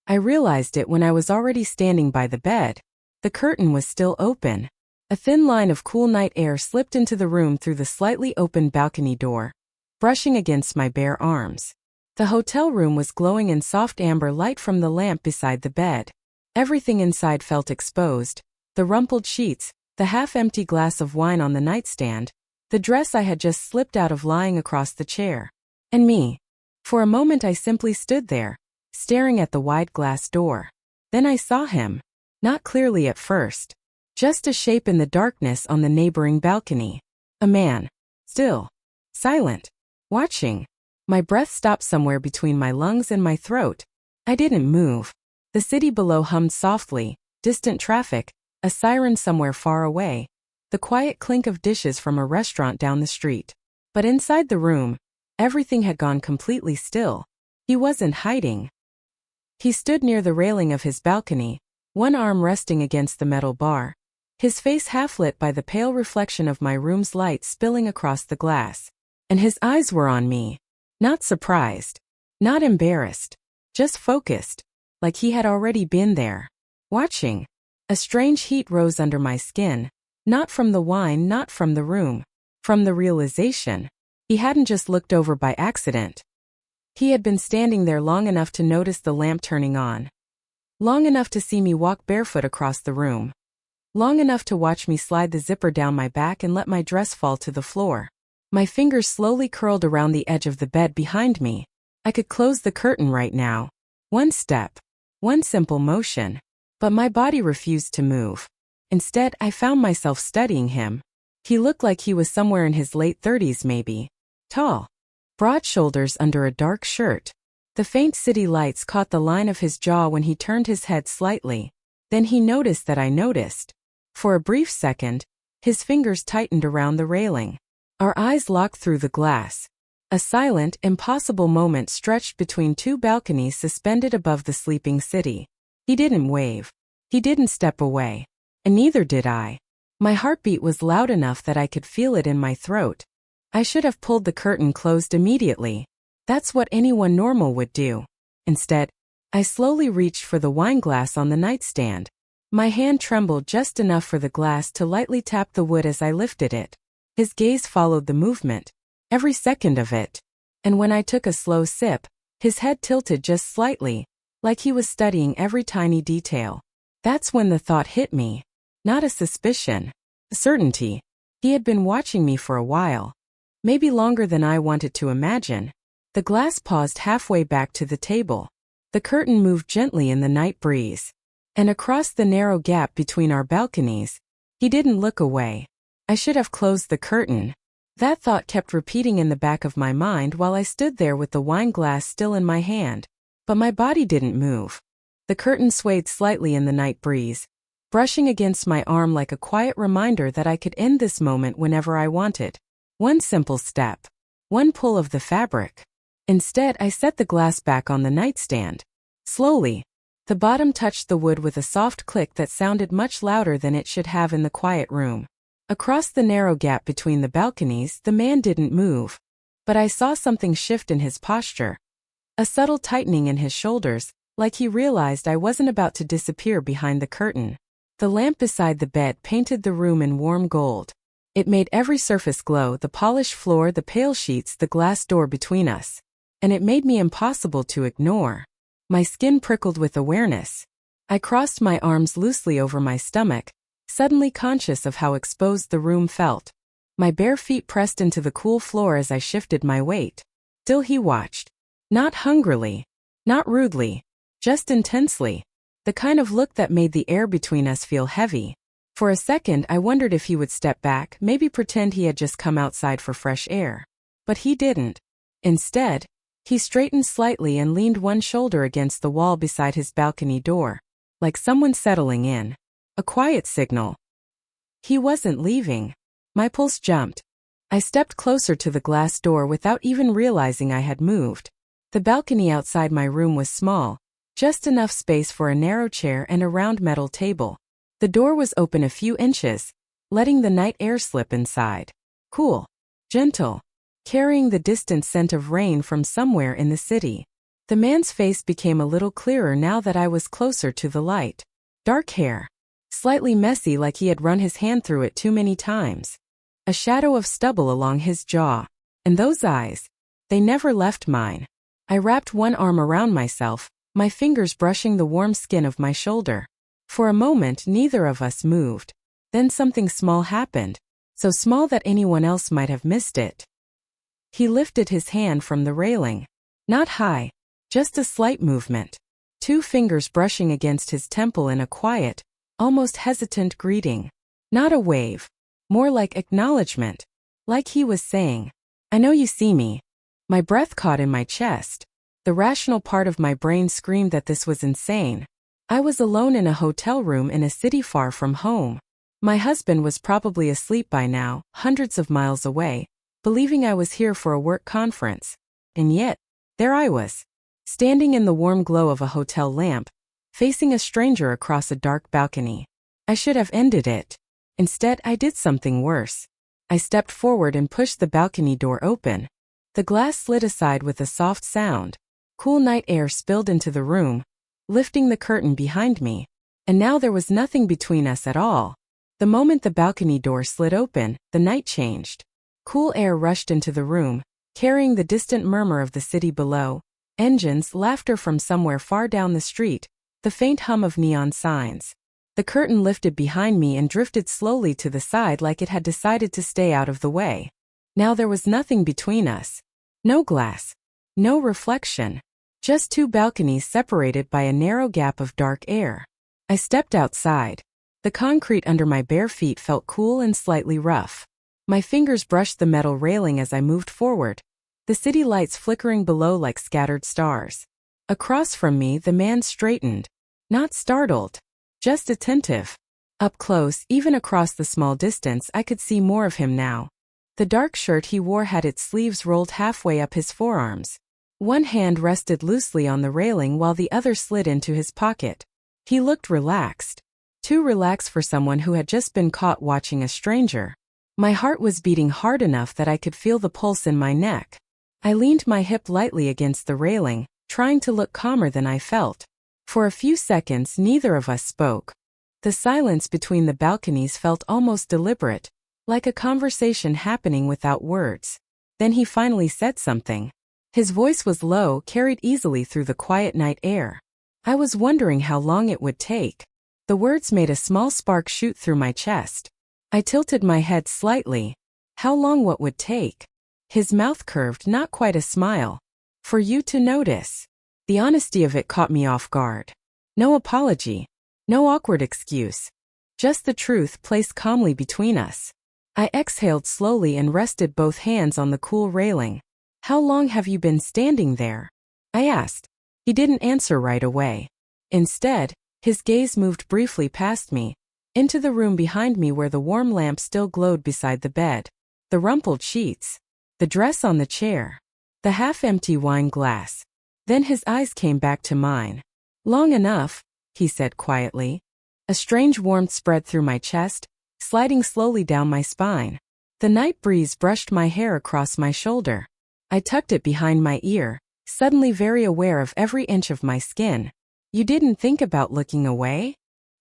I realized it when I was already standing by the bed. The curtain was still open. A thin line of cool night air slipped into the room through the slightly open balcony door, brushing against my bare arms. The hotel room was glowing in soft amber light from the lamp beside the bed. Everything inside felt exposed: the rumpled sheets, the half-empty glass of wine on the nightstand, the dress I had just slipped out of lying across the chair, and me. For a moment I simply stood there, staring at the wide glass door. Then I saw him. Not clearly at first. Just a shape in the darkness on the neighboring balcony. A man. Still. Silent. Watching. My breath stopped somewhere between my lungs and my throat. I didn't move. The city below hummed softly, distant traffic, a siren somewhere far away, the quiet clink of dishes from a restaurant down the street. But inside the room, everything had gone completely still. He wasn't hiding. He stood near the railing of his balcony, one arm resting against the metal bar, his face half lit by the pale reflection of my room's light spilling across the glass. And his eyes were on me. Not surprised. Not embarrassed. Just focused. Like he had already been there. Watching. A strange heat rose under my skin. Not from the wine, not from the room. From the realization. He hadn't just looked over by accident. He had been standing there long enough to notice the lamp turning on. Long enough to see me walk barefoot across the room. Long enough to watch me slide the zipper down my back and let my dress fall to the floor. My fingers slowly curled around the edge of the bed behind me. I could close the curtain right now. One step. One simple motion. But my body refused to move. Instead, I found myself studying him. He looked like he was somewhere in his late 30s maybe. Tall. Broad shoulders under a dark shirt. The faint city lights caught the line of his jaw when he turned his head slightly. Then he noticed that I noticed. For a brief second, his fingers tightened around the railing. Our eyes locked through the glass. A silent, impossible moment stretched between two balconies suspended above the sleeping city. He didn't wave. He didn't step away. And neither did I. My heartbeat was loud enough that I could feel it in my throat. I should have pulled the curtain closed immediately. That's what anyone normal would do. Instead, I slowly reached for the wine glass on the nightstand. My hand trembled just enough for the glass to lightly tap the wood as I lifted it. His gaze followed the movement, every second of it. And when I took a slow sip, his head tilted just slightly, like he was studying every tiny detail. That's when the thought hit me. Not a suspicion. A certainty. He had been watching me for a while. Maybe longer than I wanted to imagine. The glass paused halfway back to the table. The curtain moved gently in the night breeze. And across the narrow gap between our balconies, he didn't look away. I should have closed the curtain. That thought kept repeating in the back of my mind while I stood there with the wine glass still in my hand. But my body didn't move. The curtain swayed slightly in the night breeze, brushing against my arm like a quiet reminder that I could end this moment whenever I wanted. One simple step. One pull of the fabric. Instead, I set the glass back on the nightstand. Slowly. The bottom touched the wood with a soft click that sounded much louder than it should have in the quiet room. Across the narrow gap between the balconies, the man didn't move. But I saw something shift in his posture. A subtle tightening in his shoulders, like he realized I wasn't about to disappear behind the curtain. The lamp beside the bed painted the room in warm gold. It made every surface glow: the polished floor, the pale sheets, the glass door between us. And it made me impossible to ignore. My skin prickled with awareness. I crossed my arms loosely over my stomach, suddenly conscious of how exposed the room felt. My bare feet pressed into the cool floor as I shifted my weight. Still he watched. Not hungrily. Not rudely. Just intensely. The kind of look that made the air between us feel heavy. For a second I wondered if he would step back, maybe pretend he had just come outside for fresh air. But he didn't. Instead, he straightened slightly and leaned one shoulder against the wall beside his balcony door. Like someone settling in. A quiet signal. He wasn't leaving. My pulse jumped. I stepped closer to the glass door without even realizing I had moved. The balcony outside my room was small. Just enough space for a narrow chair and a round metal table. The door was open a few inches, letting the night air slip inside. Cool. Gentle. Carrying the distant scent of rain from somewhere in the city. The man's face became a little clearer now that I was closer to the light. Dark hair. Slightly messy, like he had run his hand through it too many times. A shadow of stubble along his jaw. And those eyes. They never left mine. I wrapped one arm around myself, my fingers brushing the warm skin of my shoulder. For a moment neither of us moved. Then something small happened. So small that anyone else might have missed it. He lifted his hand from the railing. Not high. Just a slight movement. 2 fingers brushing against his temple in a quiet, almost hesitant greeting. Not a wave. More like acknowledgement. Like he was saying, "I know you see me." My breath caught in my chest. The rational part of my brain screamed that this was insane. I was alone in a hotel room in a city far from home. My husband was probably asleep by now, hundreds of miles away, believing I was here for a work conference. And yet, there I was, standing in the warm glow of a hotel lamp, facing a stranger across a dark balcony. I should have ended it. Instead, I did something worse. I stepped forward and pushed the balcony door open. The glass slid aside with a soft sound. Cool night air spilled into the room, lifting the curtain behind me. And now there was nothing between us at all. The moment the balcony door slid open, the night changed. Cool air rushed into the room, carrying the distant murmur of the city below, engines, laughter from somewhere far down the street, the faint hum of neon signs. The curtain lifted behind me and drifted slowly to the side like it had decided to stay out of the way. Now there was nothing between us. No glass. No reflection. Just 2 balconies separated by a narrow gap of dark air. I stepped outside. The concrete under my bare feet felt cool and slightly rough. My fingers brushed the metal railing as I moved forward, the city lights flickering below like scattered stars. Across from me, the man straightened. Not startled. Just attentive. Up close, even across the small distance, I could see more of him now. The dark shirt he wore had its sleeves rolled halfway up his forearms. One hand rested loosely on the railing while the other slid into his pocket. He looked relaxed. Too relaxed for someone who had just been caught watching a stranger. My heart was beating hard enough that I could feel the pulse in my neck. I leaned my hip lightly against the railing, trying to look calmer than I felt. For a few seconds neither of us spoke. The silence between the balconies felt almost deliberate, like a conversation happening without words. Then he finally said something. His voice was low, carried easily through the quiet night air. I was wondering how long it would take. The words made a small spark shoot through my chest. I tilted my head slightly. How long what would take? His mouth curved, not quite a smile. For you to notice. The honesty of it caught me off guard. No apology. No awkward excuse. Just the truth placed calmly between us. I exhaled slowly and rested both hands on the cool railing. How long have you been standing there? I asked. He didn't answer right away. Instead, his gaze moved briefly past me, into the room behind me where the warm lamp still glowed beside the bed. The rumpled sheets. The dress on the chair. The half-empty wine glass. Then his eyes came back to mine. Long enough, he said quietly. A strange warmth spread through my chest, sliding slowly down my spine. The night breeze brushed my hair across my shoulder. I tucked it behind my ear, suddenly very aware of every inch of my skin. You didn't think about looking away?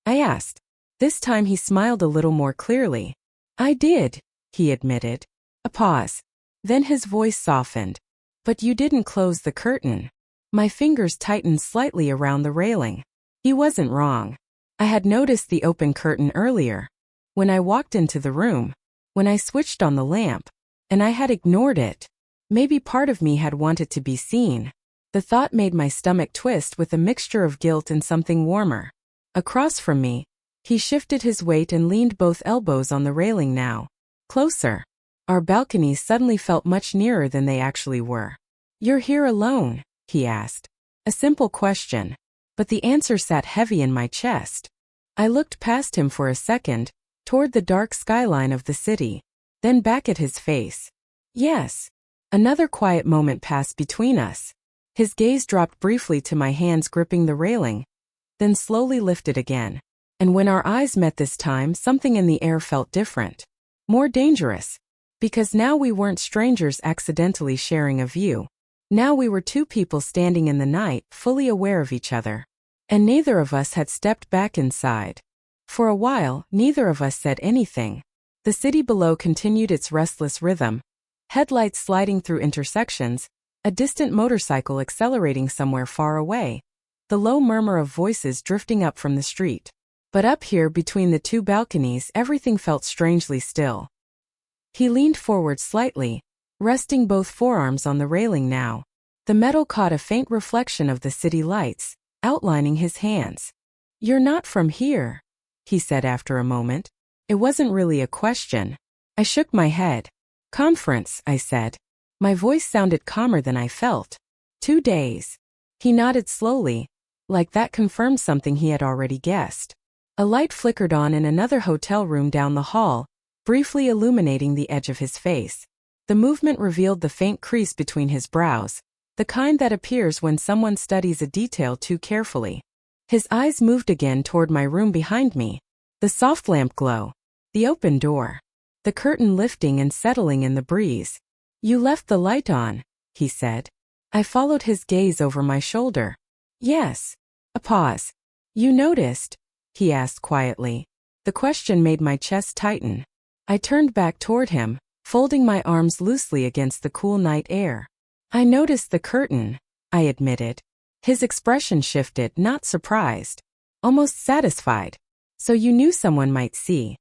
I asked. This time he smiled a little more clearly. I did, he admitted. A pause. Then his voice softened. But you didn't close the curtain. My fingers tightened slightly around the railing. He wasn't wrong. I had noticed the open curtain earlier. When I walked into the room. When I switched on the lamp. And I had ignored it. Maybe part of me had wanted to be seen. The thought made my stomach twist with a mixture of guilt and something warmer. Across from me, he shifted his weight and leaned both elbows on the railing now. Closer. Our balconies suddenly felt much nearer than they actually were. You're here alone, he asked. A simple question. But the answer sat heavy in my chest. I looked past him for a second, toward the dark skyline of the city, then back at his face. Yes. Another quiet moment passed between us. His gaze dropped briefly to my hands gripping the railing, then slowly lifted again. And when our eyes met this time, something in the air felt different. More dangerous. Because now we weren't strangers accidentally sharing a view. Now we were two people standing in the night, fully aware of each other. And neither of us had stepped back inside. For a while, neither of us said anything. The city below continued its restless rhythm. Headlights sliding through intersections, a distant motorcycle accelerating somewhere far away. The low murmur of voices drifting up from the street. But up here between the two balconies, everything felt strangely still. He leaned forward slightly, resting both forearms on the railing now. The metal caught a faint reflection of the city lights, outlining his hands. "You're not from here," he said after a moment. It wasn't really a question. I shook my head. "Conference," I said. My voice sounded calmer than I felt. 2 days. He nodded slowly, like that confirmed something he had already guessed. A light flickered on in another hotel room down the hall, briefly illuminating the edge of his face. The movement revealed the faint crease between his brows, the kind that appears when someone studies a detail too carefully. His eyes moved again toward my room behind me. The soft lamp glow. The open door. The curtain lifting and settling in the breeze. "You left the light on," he said. I followed his gaze over my shoulder. "Yes." A pause. "You noticed?" he asked quietly. The question made my chest tighten. I turned back toward him, folding my arms loosely against the cool night air. "I noticed the curtain," I admitted. His expression shifted, not surprised. Almost satisfied. "So you knew someone might see."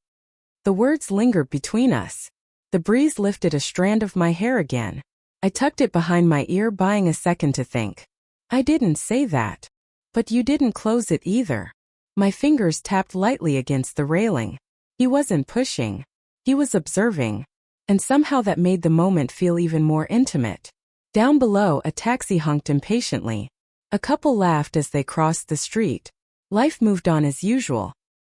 The words lingered between us. The breeze lifted a strand of my hair again. I tucked it behind my ear, buying a second to think. "I didn't say that. But you didn't close it either." My fingers tapped lightly against the railing. He wasn't pushing. He was observing. And somehow that made the moment feel even more intimate. Down below, a taxi honked impatiently. A couple laughed as they crossed the street. Life moved on as usual.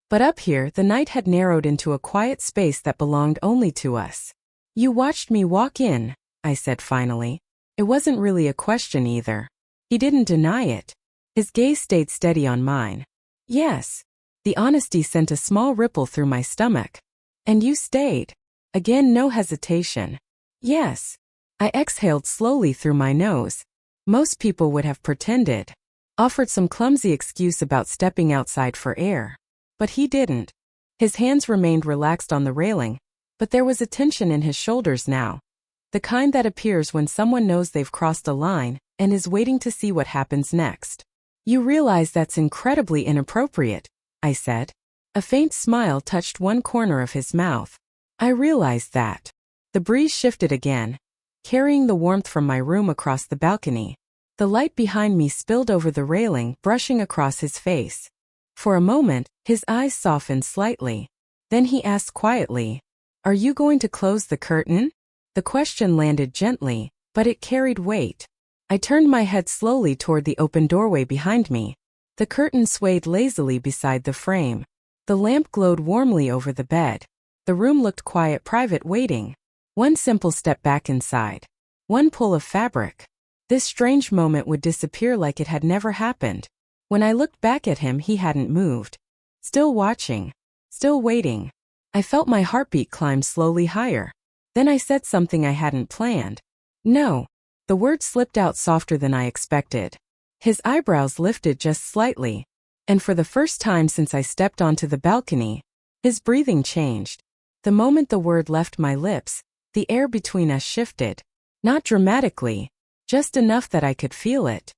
But up here, the night had narrowed into a quiet space that belonged only to us. "You watched me walk in," I said finally. It wasn't really a question either. He didn't deny it. His gaze stayed steady on mine. "Yes." The honesty sent a small ripple through my stomach. "And you stayed?" Again, no hesitation. "Yes." I exhaled slowly through my nose. Most people would have pretended. Offered some clumsy excuse about stepping outside for air. But he didn't. His hands remained relaxed on the railing, but there was a tension in his shoulders now. The kind that appears when someone knows they've crossed a line and is waiting to see what happens next. "You realize that's incredibly inappropriate," I said. A faint smile touched one corner of his mouth. "I realized that." The breeze shifted again, carrying the warmth from my room across the balcony. The light behind me spilled over the railing, brushing across his face. For a moment, his eyes softened slightly. Then he asked quietly, "Are you going to close the curtain?" The question landed gently, but it carried weight. I turned my head slowly toward the open doorway behind me. The curtain swayed lazily beside the frame. The lamp glowed warmly over the bed. The room looked quiet, private, waiting. One simple step back inside. One pull of fabric. This strange moment would disappear like it had never happened. When I looked back at him, he hadn't moved. Still watching. Still waiting. I felt my heartbeat climb slowly higher. Then I said something I hadn't planned. "No." The word slipped out softer than I expected. His eyebrows lifted just slightly. And for the first time since I stepped onto the balcony, his breathing changed. The moment the word left my lips, the air between us shifted. Not dramatically, just enough that I could feel it.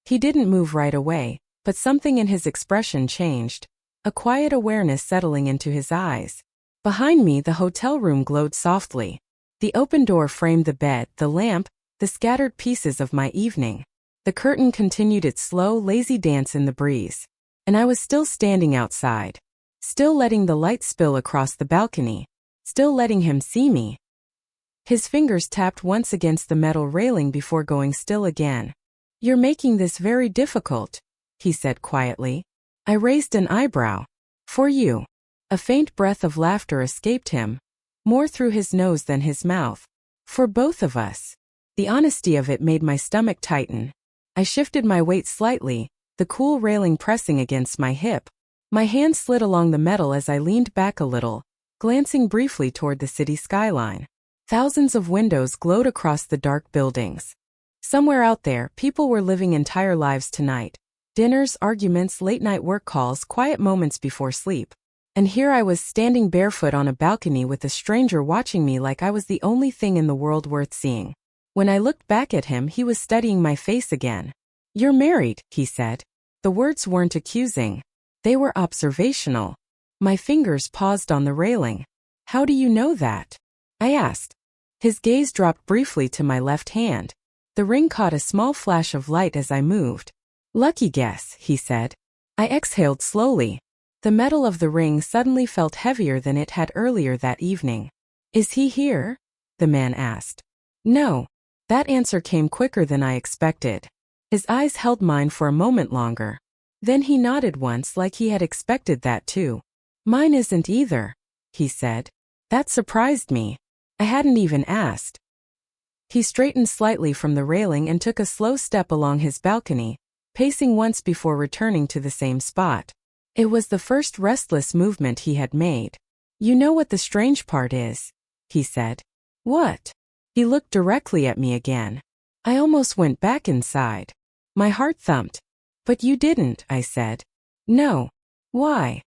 He didn't move right away, but something in his expression changed, a quiet awareness settling into his eyes. Behind me, the hotel room glowed softly. The open door framed the bed, the lamp, the scattered pieces of my evening. The curtain continued its slow, lazy dance in the breeze. And I was still standing outside. Still letting the light spill across the balcony. Still letting him see me. His fingers tapped once against the metal railing before going still again. "You're making this very difficult," he said quietly. I raised an eyebrow. "For you." A faint breath of laughter escaped him, more through his nose than his mouth. "For both of us." The honesty of it made my stomach tighten. I shifted my weight slightly, the cool railing pressing against my hip. My hand slid along the metal as I leaned back a little, glancing briefly toward the city skyline. Thousands of windows glowed across the dark buildings. Somewhere out there, people were living entire lives tonight. Dinners, arguments, late-night work calls, quiet moments before sleep. And here I was standing barefoot on a balcony with a stranger watching me like I was the only thing in the world worth seeing. When I looked back at him, he was studying my face again. "You're married," he said. The words weren't accusing. They were observational. My fingers paused on the railing. "How do you know that?" I asked. His gaze dropped briefly to my left hand. The ring caught a small flash of light as I moved. "Lucky guess," he said. I exhaled slowly. The metal of the ring suddenly felt heavier than it had earlier that evening. "Is he here?" the man asked. "No." That answer came quicker than I expected. His eyes held mine for a moment longer. Then he nodded once like he had expected that too. "Mine isn't either," he said. That surprised me. I hadn't even asked. He straightened slightly from the railing and took a slow step along his balcony, pacing once before returning to the same spot. It was the first restless movement he had made. "You know what the strange part is?" he said. "What?" He looked directly at me again. I almost went back inside. My heart thumped. "But you didn't," I said. "No." "Why?"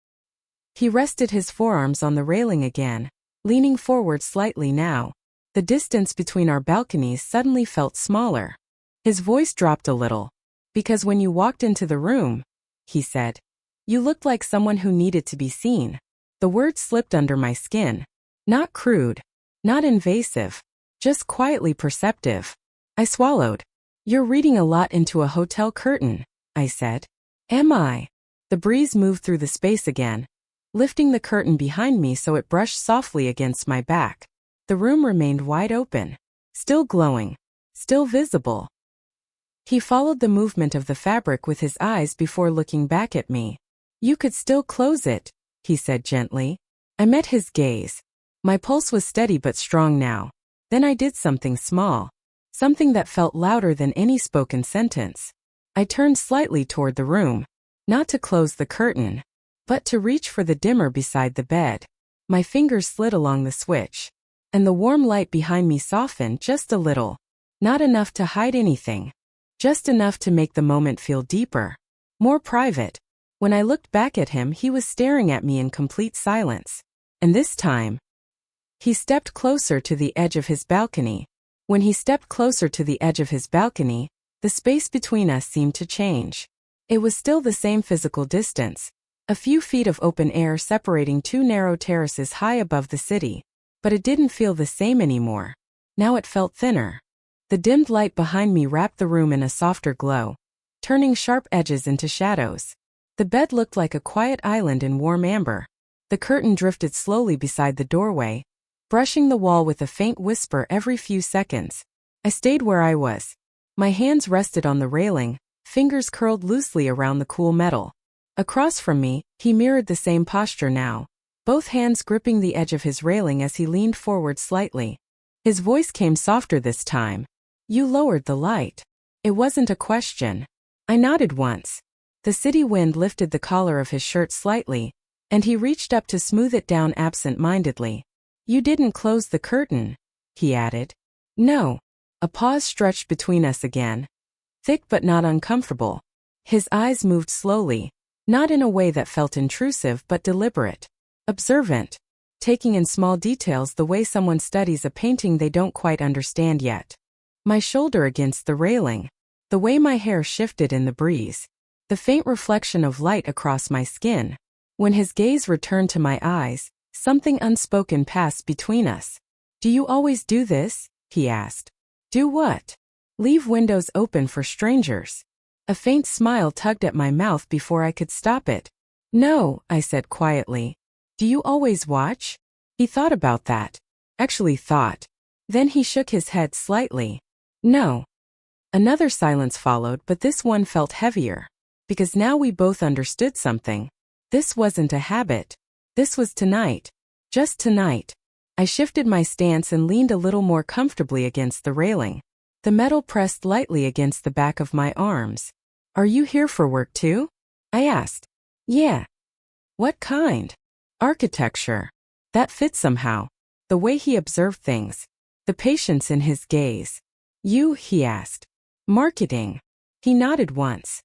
He rested his forearms on the railing again, leaning forward slightly now. The distance between our balconies suddenly felt smaller. His voice dropped a little. "Because when you walked into the room," he said, "you looked like someone who needed to be seen." The words slipped under my skin. Not crude, not invasive, just quietly perceptive. I swallowed. "You're reading a lot into a hotel curtain," I said. "Am I?" The breeze moved through the space again, lifting the curtain behind me so it brushed softly against my back. The room remained wide open, still glowing, still visible. He followed the movement of the fabric with his eyes before looking back at me. "You could still close it," he said gently. I met his gaze. My pulse was steady but strong now. Then I did something small, something that felt louder than any spoken sentence. I turned slightly toward the room, not to close the curtain, but to reach for the dimmer beside the bed. My fingers slid along the switch, and the warm light behind me softened just a little. Not enough to hide anything, just enough to make the moment feel deeper, more private. When I looked back at him, he was staring at me in complete silence. And this time, he stepped closer to the edge of his balcony. When he stepped closer to the edge of his balcony, the space between us seemed to change. It was still the same physical distance, a few feet of open air separating two narrow terraces high above the city, but it didn't feel the same anymore. Now it felt thinner. The dimmed light behind me wrapped the room in a softer glow, turning sharp edges into shadows. The bed looked like a quiet island in warm amber. The curtain drifted slowly beside the doorway, brushing the wall with a faint whisper every few seconds. I stayed where I was. My hands rested on the railing, fingers curled loosely around the cool metal. Across from me, he mirrored the same posture now, both hands gripping the edge of his railing as he leaned forward slightly. His voice came softer this time. "You lowered the light." It wasn't a question. I nodded once. The city wind lifted the collar of his shirt slightly, and he reached up to smooth it down absent-mindedly. "You didn't close the curtain," he added. "No." A pause stretched between us again, thick but not uncomfortable. His eyes moved slowly, not in a way that felt intrusive but deliberate, observant, taking in small details the way someone studies a painting they don't quite understand yet. My shoulder against the railing, the way my hair shifted in the breeze, the faint reflection of light across my skin. When his gaze returned to my eyes, something unspoken passed between us. "Do you always do this?" he asked. "Do what?" "Leave windows open for strangers." A faint smile tugged at my mouth before I could stop it. "No," I said quietly. "Do you always watch?" He thought about that. Actually thought. Then he shook his head slightly. "No." Another silence followed, but this one felt heavier. Because now we both understood something. This wasn't a habit. This was tonight. Just tonight. I shifted my stance and leaned a little more comfortably against the railing. The metal pressed lightly against the back of my arms. "Are you here for work too?" I asked. "Yeah." "What kind?" "Architecture." That fit somehow. The way he observed things. The patience in his gaze. "You?" he asked. Marketing. He nodded once.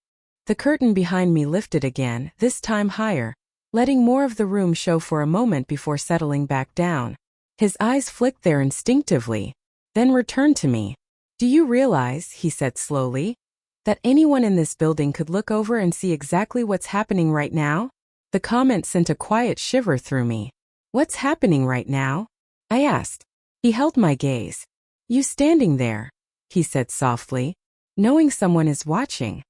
The curtain behind me lifted again, this time higher, letting more of the room show for a moment before settling back down. His eyes flicked there instinctively, then returned to me. "Do you realize," he said slowly, "that anyone in this building could look over and see exactly what's happening right now?" The comment sent a quiet shiver through me. "What's happening right now?" I asked. He held my gaze. "You standing there," he said softly, "knowing someone is watching."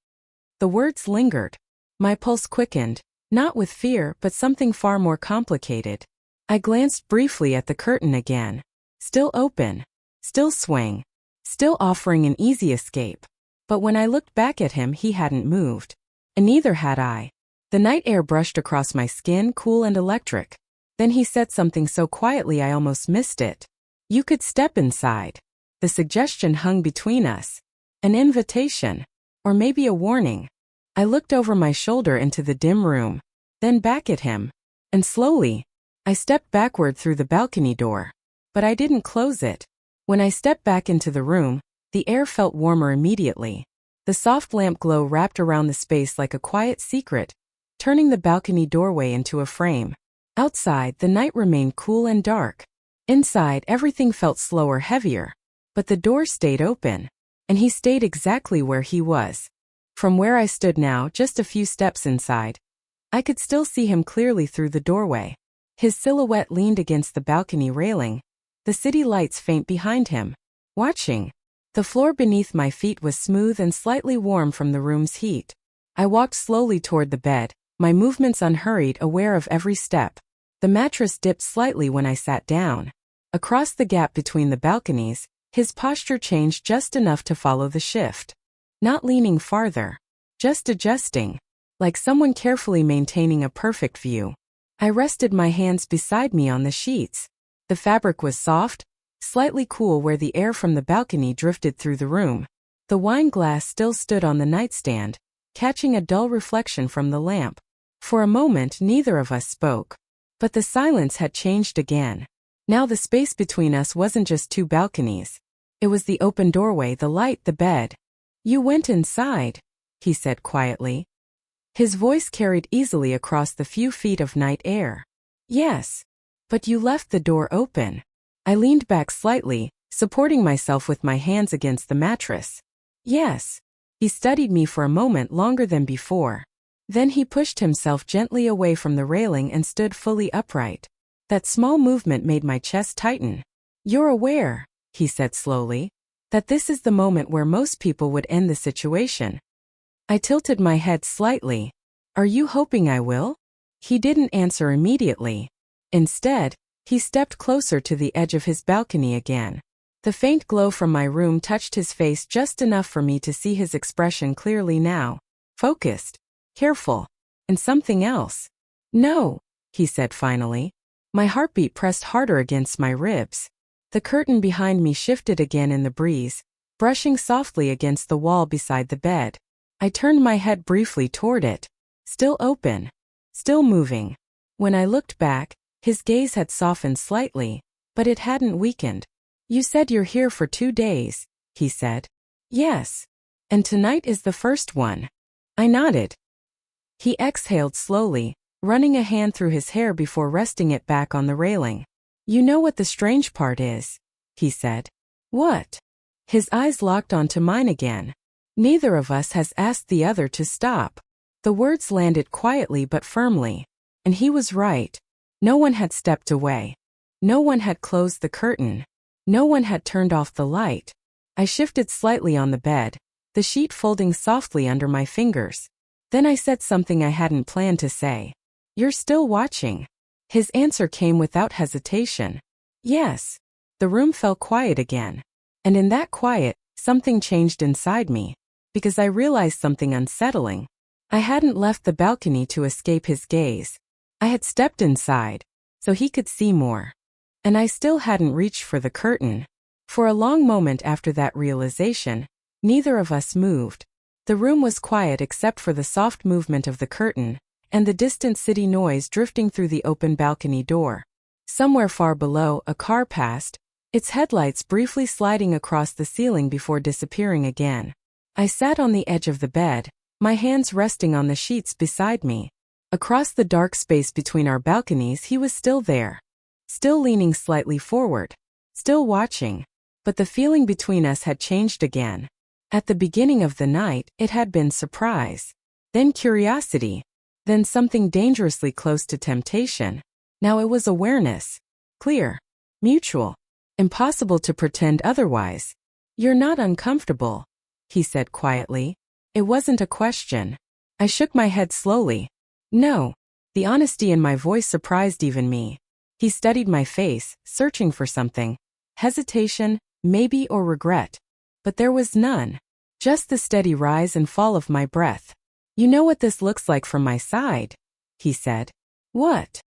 The words lingered. My pulse quickened, not with fear but something far more complicated. I glanced briefly at the curtain again. Still open, still swaying, still offering an easy escape. But when I looked back at him, he hadn't moved. And neither had I. The night air brushed across my skin, cool and electric. Then he said something so quietly I almost missed it. "You could step inside." The suggestion hung between us. An invitation. Or maybe a warning. I looked over my shoulder into the dim room, then back at him. And slowly, I stepped backward through the balcony door. But I didn't close it. When I stepped back into the room, the air felt warmer immediately. The soft lamp glow wrapped around the space like a quiet secret, turning the balcony doorway into a frame. Outside, the night remained cool and dark. Inside, everything felt slower, heavier. But the door stayed open. And he stayed exactly where he was. From where I stood now, just a few steps inside, I could still see him clearly through the doorway. His silhouette leaned against the balcony railing, the city lights faint behind him, watching. The floor beneath my feet was smooth and slightly warm from the room's heat. I walked slowly toward the bed, my movements unhurried, aware of every step. The mattress dipped slightly when I sat down. Across the gap between the balconies, his posture changed just enough to follow the shift. Not leaning farther, just adjusting, like someone carefully maintaining a perfect view. I rested my hands beside me on the sheets. The fabric was soft, slightly cool where the air from the balcony drifted through the room. The wine glass still stood on the nightstand, catching a dull reflection from the lamp. For a moment, neither of us spoke. But the silence had changed again. Now the space between us wasn't just two balconies. It was the open doorway, the light, the bed. "You went inside," he said quietly. His voice carried easily across the few feet of night air. "Yes. But you left the door open." I leaned back slightly, supporting myself with my hands against the mattress. "Yes." He studied me for a moment, longer than before. Then he pushed himself gently away from the railing and stood fully upright. That small movement made my chest tighten. "You're aware," he said slowly, "that this is the moment where most people would end the situation." I tilted my head slightly. "Are you hoping I will?" He didn't answer immediately. Instead, he stepped closer to the edge of his balcony again. The faint glow from my room touched his face just enough for me to see his expression clearly now. Focused, careful, and something else. "No," he said finally. My heartbeat pressed harder against my ribs. The curtain behind me shifted again in the breeze, brushing softly against the wall beside the bed. I turned my head briefly toward it. Still open. Still moving. When I looked back, his gaze had softened slightly, but it hadn't weakened. "You said you're here for 2 days," he said. "Yes. And tonight is the first one." I nodded. He exhaled slowly, running a hand through his hair before resting it back on the railing. "You know what the strange part is," he said. "What?" His eyes locked onto mine again. "Neither of us has asked the other to stop." The words landed quietly but firmly. And he was right. No one had stepped away. No one had closed the curtain. No one had turned off the light. I shifted slightly on the bed, the sheet folding softly under my fingers. Then I said something I hadn't planned to say. "You're still watching." His answer came without hesitation. "Yes." The room fell quiet again. And in that quiet, something changed inside me. Because I realized something unsettling. I hadn't left the balcony to escape his gaze. I had stepped inside, so he could see more. And I still hadn't reached for the curtain. For a long moment after that realization, neither of us moved. The room was quiet except for the soft movement of the curtain, and the distant city noise drifting through the open balcony door. Somewhere far below, a car passed, its headlights briefly sliding across the ceiling before disappearing again. I sat on the edge of the bed, my hands resting on the sheets beside me. Across the dark space between our balconies he was still there. Still leaning slightly forward. Still watching. But the feeling between us had changed again. At the beginning of the night, it had been surprise. Then curiosity. Then something dangerously close to temptation. Now it was awareness. Clear. Mutual. Impossible to pretend otherwise. "You're not uncomfortable," he said quietly. It wasn't a question. I shook my head slowly. No. The honesty in my voice surprised even me. He studied my face, searching for something. Hesitation, maybe, or regret. But there was none. Just the steady rise and fall of my breath. "You know what this looks like from my side," he said. "What?"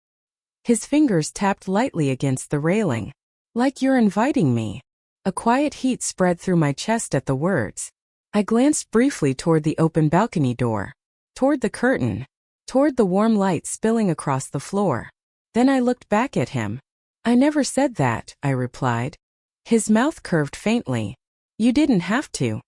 His fingers tapped lightly against the railing. "Like you're inviting me." A quiet heat spread through my chest at the words. I glanced briefly toward the open balcony door. Toward the curtain. Toward the warm light spilling across the floor. Then I looked back at him. "I never said that," I replied. His mouth curved faintly. "You didn't have to."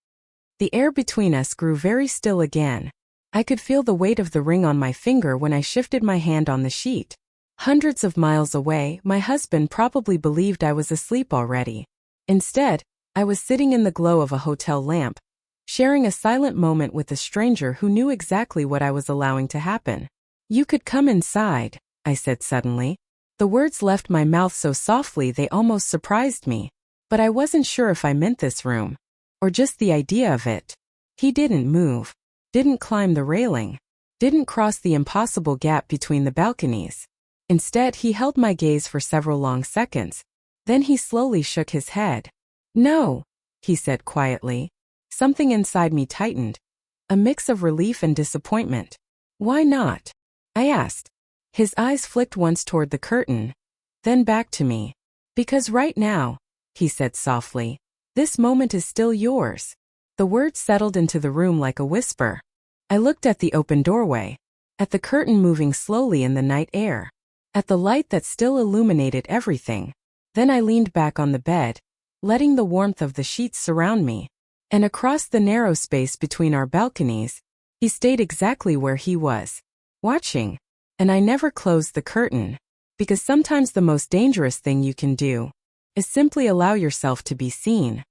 The air between us grew very still again. I could feel the weight of the ring on my finger when I shifted my hand on the sheet. Hundreds of miles away, my husband probably believed I was asleep already. Instead, I was sitting in the glow of a hotel lamp, sharing a silent moment with a stranger who knew exactly what I was allowing to happen. "You could come inside," I said suddenly. The words left my mouth so softly they almost surprised me. But I wasn't sure if I meant this room. Or just the idea of it. He didn't move. Didn't climb the railing. Didn't cross the impossible gap between the balconies. Instead, he held my gaze for several long seconds. Then he slowly shook his head. "No," he said quietly. Something inside me tightened. A mix of relief and disappointment. "Why not?" I asked. His eyes flicked once toward the curtain, then back to me. "Because right now," he said softly, "this moment is still yours." The words settled into the room like a whisper. I looked at the open doorway, at the curtain moving slowly in the night air, at the light that still illuminated everything. Then I leaned back on the bed, letting the warmth of the sheets surround me. And across the narrow space between our balconies, he stayed exactly where he was, watching. And I never closed the curtain, because sometimes the most dangerous thing you can do is simply allow yourself to be seen.